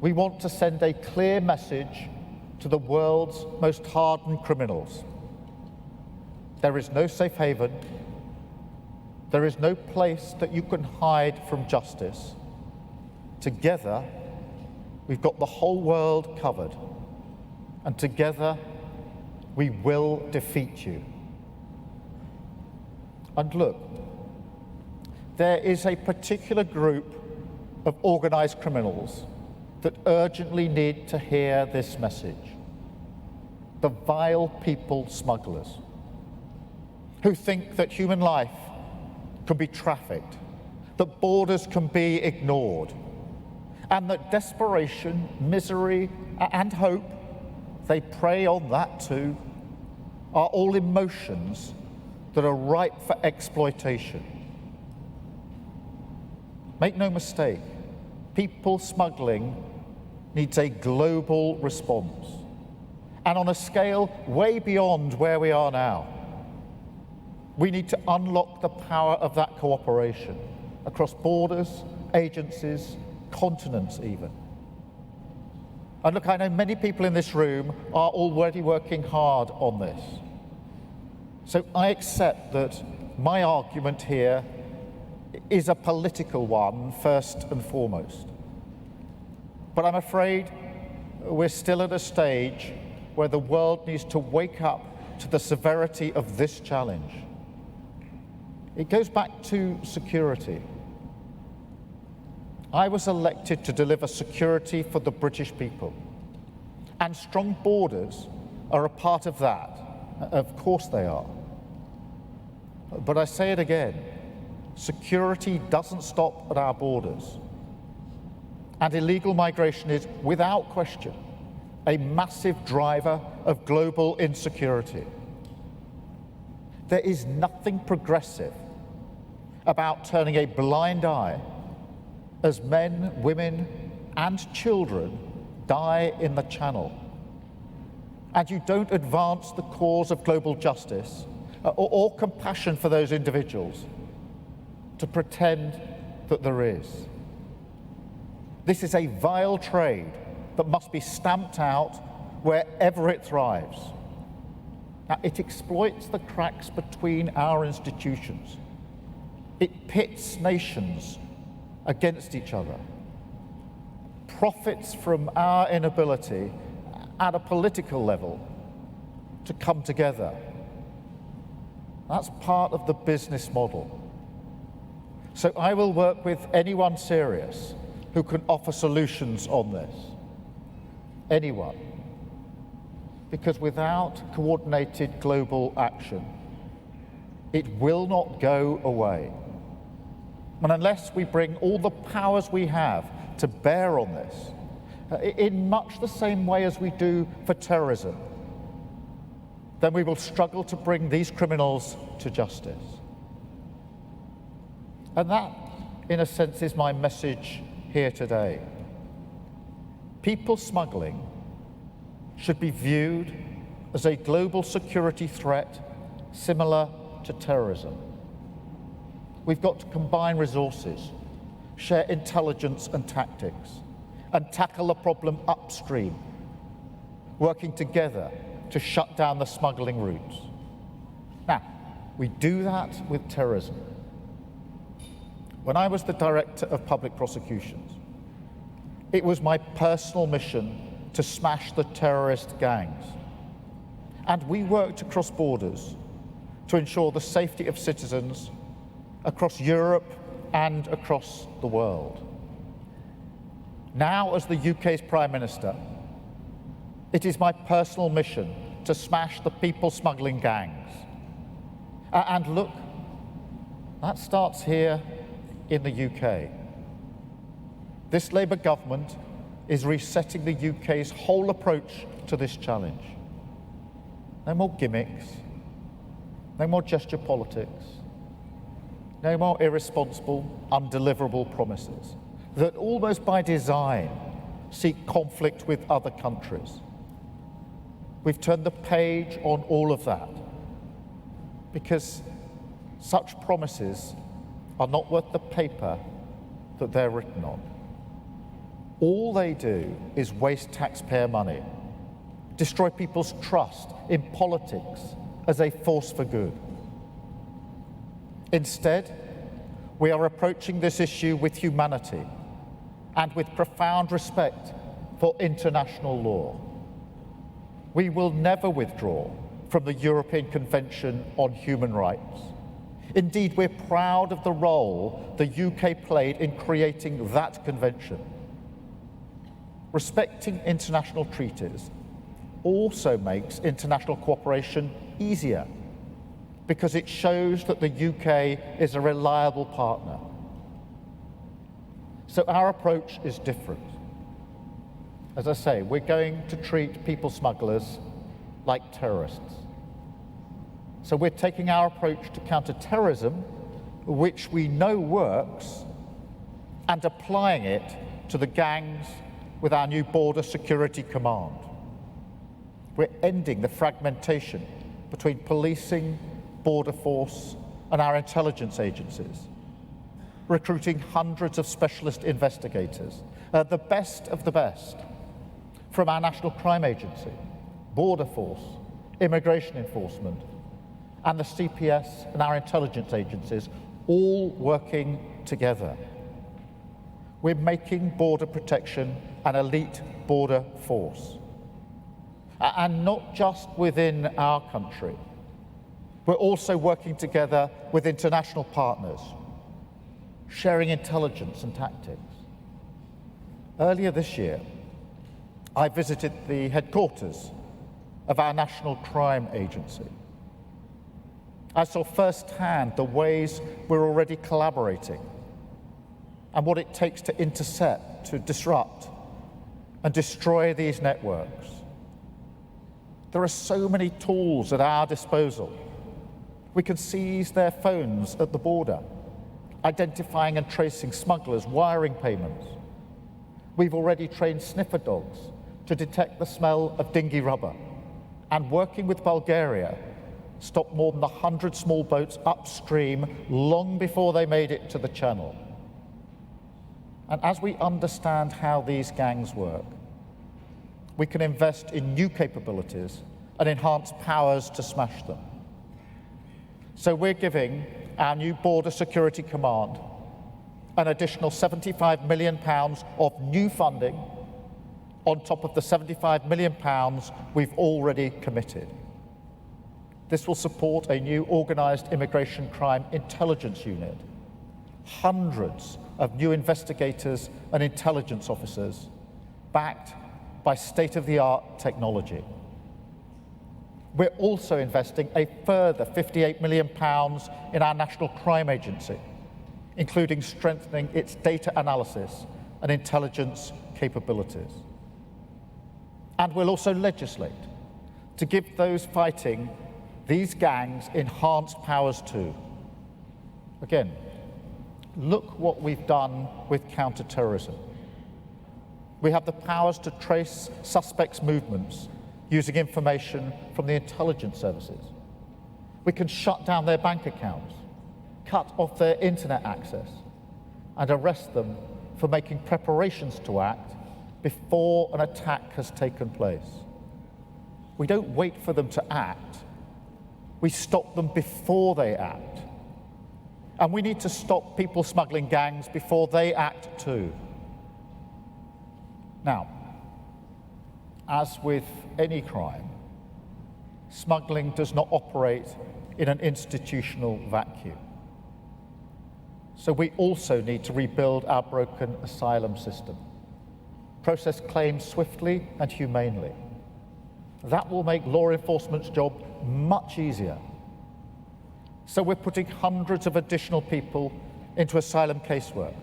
We want to send a clear message to the world's most hardened criminals. There is no safe haven. There is no place that you can hide from justice. Together, we've got the whole world covered. And together, we will defeat you. And look, there is a particular group of organised criminals that urgently need to hear this message. The vile people smugglers, who think that human life can be trafficked, that borders can be ignored, and that desperation, misery, and hope, they prey on that too, are all emotions that are ripe for exploitation. Make no mistake, people smuggling needs a global response, and on a scale way beyond where we are now. We need to unlock the power of that cooperation across borders, agencies, continents even. And look, I know many people in this room are already working hard on this. So I accept that my argument here is a political one, first and foremost. But I'm afraid we're still at a stage where the world needs to wake up to the severity of this challenge. It goes back to security. I was elected to deliver security for the British people. And strong borders are a part of that. Of course they are. But I say it again, security doesn't stop at our borders. And illegal migration is, without question, a massive driver of global insecurity. There is nothing progressive about turning a blind eye as men, women, and children die in the Channel. And you don't advance the cause of global justice or compassion for those individuals to pretend that there is. This is a vile trade that must be stamped out wherever it thrives. Now, it exploits the cracks between our institutions. It pits nations against each other, profits from our inability at a political level to come together. That's part of the business model. So I will work with anyone serious who can offer solutions on this. Anyone. Because without coordinated global action, it will not go away. And unless we bring all the powers we have to bear on this, in much the same way as we do for terrorism, then we will struggle to bring these criminals to justice. And that, in a sense, is my message here today. People smuggling should be viewed as a global security threat similar to terrorism. We've got to combine resources, share intelligence and tactics, and tackle the problem upstream, working together to shut down the smuggling routes. Now, we do that with terrorism. When I was the Director of Public Prosecutions, it was my personal mission to smash the terrorist gangs. And we worked across borders to ensure the safety of citizens across Europe and across the world. Now, as the UK's Prime Minister, it is my personal mission to smash the people smuggling gangs. And look, that starts here in the UK. This Labour government is resetting the UK's whole approach to this challenge. No more gimmicks, no more gesture politics, no more irresponsible, undeliverable promises that almost by design seek conflict with other countries. We've turned the page on all of that because such promises are not worth the paper that they're written on. all they do is waste taxpayer money, destroy people's trust in politics as a force for good. Instead, we are approaching this issue with humanity and with profound respect for international law. We will never withdraw from the European Convention on Human Rights. Indeed, we're proud of the role the UK played in creating that convention. Respecting international treaties also makes international cooperation easier because it shows that the UK is a reliable partner. So our approach is different. As I say, we're going to treat people smugglers like terrorists. So we're taking our approach to counter-terrorism, which we know works, and applying it to the gangs with our new Border Security Command. We're ending the fragmentation between policing, border force, and our intelligence agencies, recruiting hundreds of specialist investigators, the best of the best, from our National Crime Agency, Border Force, Immigration Enforcement, and the CPS and our intelligence agencies, all working together. We're making border protection an elite border force. And not just within our country. We're also working together with international partners, sharing intelligence and tactics. Earlier this year, I visited the headquarters of our National Crime Agency. I saw firsthand the ways we're already collaborating and what it takes to intercept, to disrupt, and destroy these networks. There are so many tools at our disposal. We can seize their phones at the border, identifying and tracing smugglers, wiring payments. We've already trained sniffer dogs to detect the smell of dinghy rubber, and working with Bulgaria, stopped more than 100 small boats upstream long before they made it to the channel. And as we understand how these gangs work, we can invest in new capabilities and enhance powers to smash them. So we're giving our new Border Security Command an additional £75 million of new funding on top of the £75 million we've already committed. This will support a new organised immigration crime intelligence unit, hundreds of new investigators and intelligence officers, backed by state-of-the-art technology. We're also investing a further £58 million in our National Crime Agency, including strengthening its data analysis and intelligence capabilities. And we'll also legislate to give those fighting these gangs enhanced powers too. Again, look what we've done with counter-terrorism. We have the powers to trace suspects' movements using information from the intelligence services. We can shut down their bank accounts, cut off their internet access, and arrest them for making preparations to act before an attack has taken place. We don't wait for them to act. We stop them before they act. And we need to stop people smuggling gangs before they act too. Now, as with any crime, smuggling does not operate in an institutional vacuum. So we also need to rebuild our broken asylum system, process claims swiftly and humanely. That will make law enforcement's job much easier. So we're putting hundreds of additional people into asylum casework.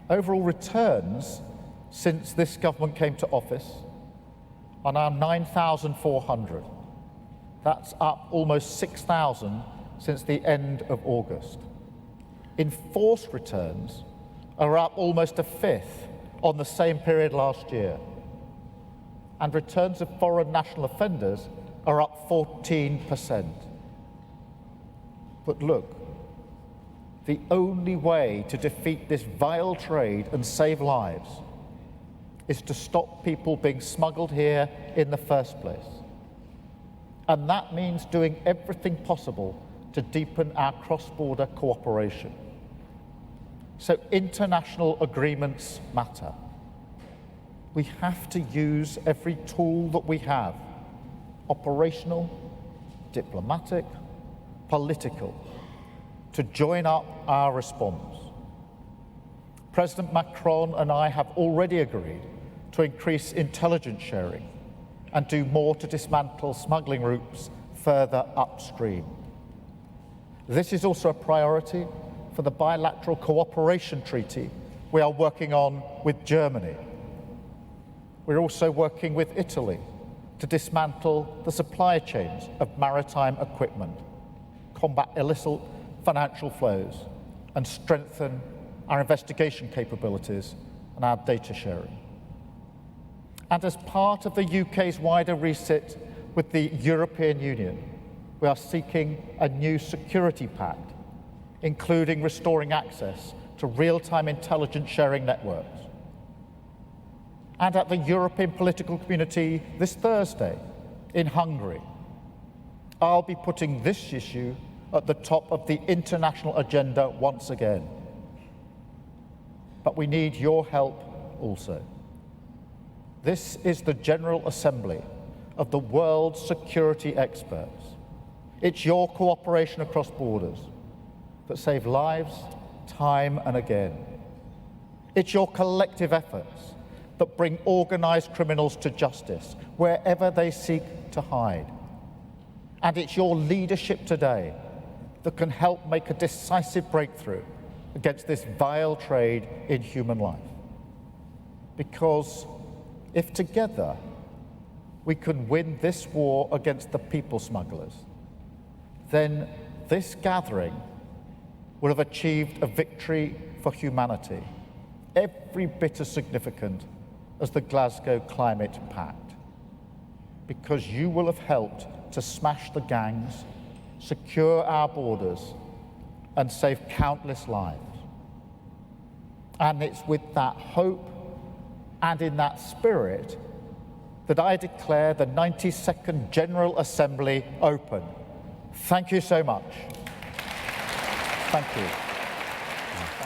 Overall returns since this government came to office are now 9,400. That's up almost 6,000 since the end of August. Enforced returns are up almost a fifth on the same period last year. And returns of foreign national offenders are up 14%. But look, the only way to defeat this vile trade and save lives is to stop people being smuggled here in the first place. And that means doing everything possible to deepen our cross-border cooperation. So international agreements matter. We have to use every tool that we have, operational, diplomatic, political, to join up our response. President Macron and I have already agreed to increase intelligence sharing and do more to dismantle smuggling routes further upstream. This is also a priority for the bilateral cooperation treaty we are working on with Germany. We're also working with Italy to dismantle the supply chains of maritime equipment, combat illicit financial flows, and strengthen our investigation capabilities and our data sharing. And as part of the UK's wider reset with the European Union, we are seeking a new security pact, including restoring access to real-time intelligence sharing networks. And at the European political community this Thursday in Hungary, I'll be putting this issue at the top of the international agenda once again. But we need your help also. This is the General Assembly of the world's security experts. It's your cooperation across borders that save lives time and again. It's your collective efforts that bring organised criminals to justice wherever they seek to hide. And it's your leadership today that can help make a decisive breakthrough against this vile trade in human life. Because if together we can win this war against the people smugglers, then this gathering will have achieved a victory for humanity, every bit as significant as the Glasgow Climate Pact. Because you will have helped to smash the gangs, secure our borders, and save countless lives. And it's with that hope and in that spirit that I declare the 92nd General Assembly open. Thank you so much. Thank you.